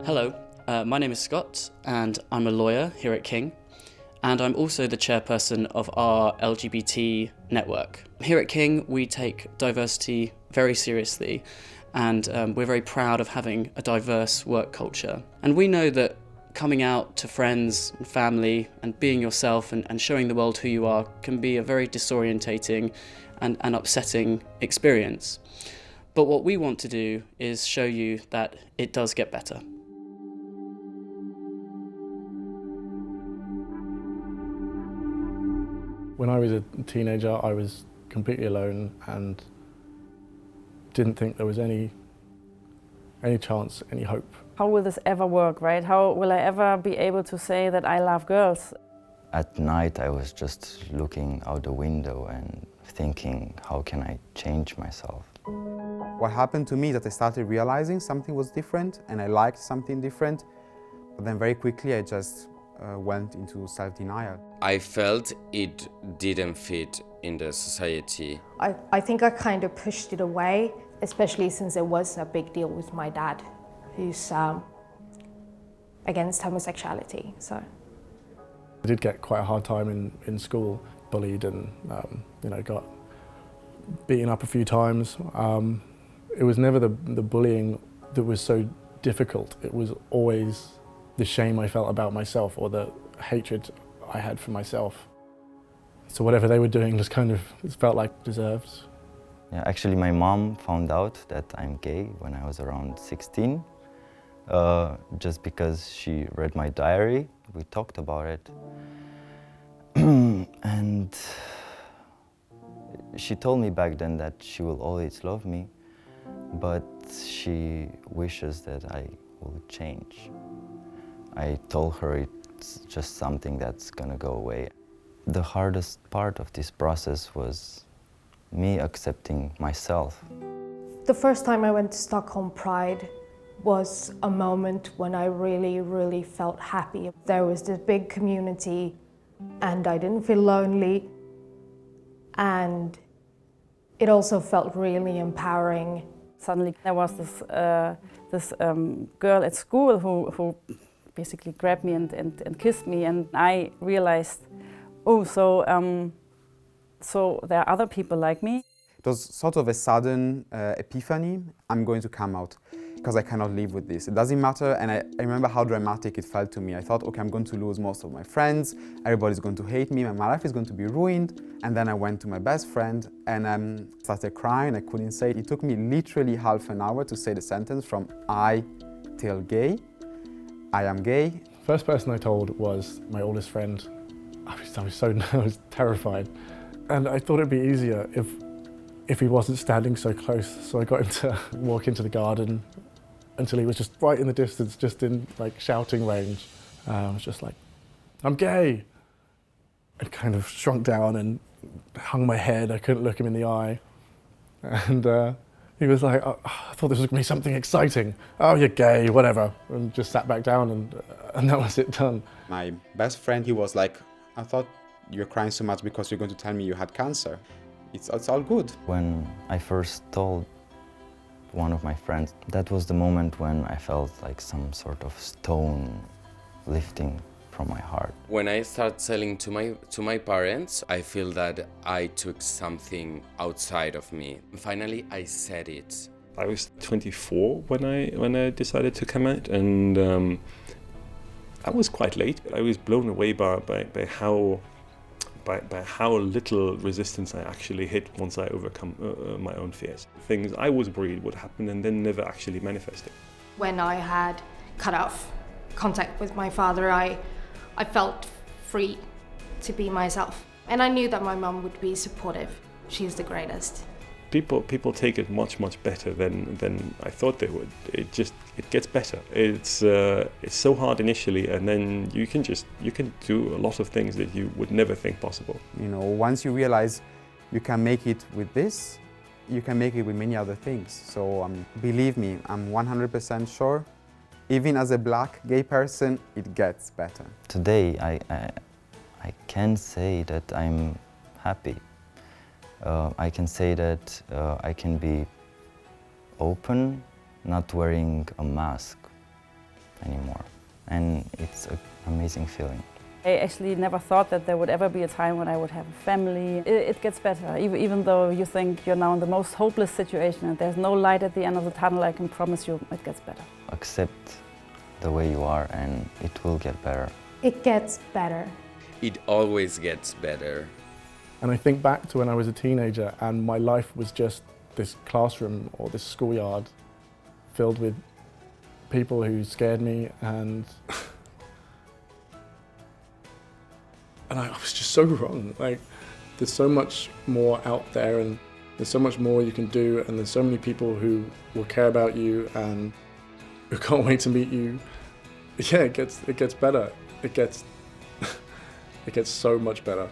Hello, my name is Scott and I'm a lawyer here at King, and I'm also the chairperson of our LGBT network. Here at King we take diversity very seriously, and we're very proud of having a diverse work culture. And we know that coming out to friends and family and being yourself and showing the world who you are can be a very disorientating and upsetting experience. But what we want to do is show you that it does get better. When I was a teenager, I was completely alone and didn't think there was any chance, any hope. How will this ever work, right? How will I ever be able to say that I love girls? At night, I was just looking out the window and thinking, how can I change myself? What happened to me is that I started realizing something was different and I liked something different, but then very quickly I just went into self-denial. I felt it didn't fit in the society. I think I kind of pushed it away, especially since it was a big deal with my dad, who's against homosexuality. So I did get quite a hard time in school, bullied and got beaten up a few times. It was never the bullying that was so difficult. It was always the shame I felt about myself or the hatred I had for myself. So whatever they were doing just kind of felt like deserved. Yeah, actually, my mom found out that I'm gay when I was around 16, just because she read my diary. We talked about it. And she told me back then that she will always love me, but she wishes that I will change. I told her it's just something that's gonna go away. The hardest part of this process was me accepting myself. the first time I went to Stockholm Pride was a moment when I really, really felt happy. There was this big community and I didn't feel lonely, and it also felt really empowering. Suddenly there was this girl at school who basically grabbed me and kissed me, and I realized, oh, so there are other people like me. It was sort of a sudden epiphany. I'm going to come out because I cannot live with this. It doesn't matter, and I remember how dramatic it felt to me. I thought, okay, I'm going to lose most of my friends, everybody's going to hate me, my life is going to be ruined. And then I went to my best friend and started crying. I couldn't say it. It took me literally half an hour to say the sentence from I till gay. I am gay. First person I told was my oldest friend. I was terrified. And I thought it'd be easier if he wasn't standing so close. So I got him to walk into the garden until he was just right in the distance, just in like shouting range. I was just like, I'm gay. I kind of shrunk down and hung my head. I couldn't look him in the eye. And he was like, oh, I thought this was gonna be something exciting. Oh, you're gay, whatever. And just sat back down and that was it done. My best friend, he was like, I thought you're crying so much because you're going to tell me you had cancer. It's all good. When I first told one of my friends, that was the moment when I felt like some sort of stone lifting from my heart. When I start telling to my parents, I feel that I took something outside of me. Finally, I said it. I was 24 when I decided to come out, and I was quite late. I was blown away by how little resistance I actually hit once I overcome my own fears. Things I was worried would happen and then never actually manifested. When I had cut off contact with my father, I felt free to be myself. And I knew that my mum would be supportive. She's the greatest. People take it much better than I thought they would. It gets better. It's so hard initially, and then you can do a lot of things that you would never think possible. You know, once you realize you can make it with this, you can make it with many other things. So believe me, I'm 100% sure, even as a black gay person, it gets better. Today, I can say that I'm happy. I can say that I can be open, not wearing a mask. anymore. And it's an amazing feeling. I actually never thought that there would ever be a time when I would have a family. It gets better, even though you think you're now in the most hopeless situation and there's no light at the end of the tunnel. I can promise you it gets better. Accept the way you are and it will get better. It gets better. It always gets better. And I think back to when I was a teenager and my life was just this classroom or this schoolyard filled with people who scared me and I was just so wrong. Like, there's so much more out there and there's so much more you can do and there's so many people who will care about you and who can't wait to meet you. Yeah, it gets better. It gets so much better.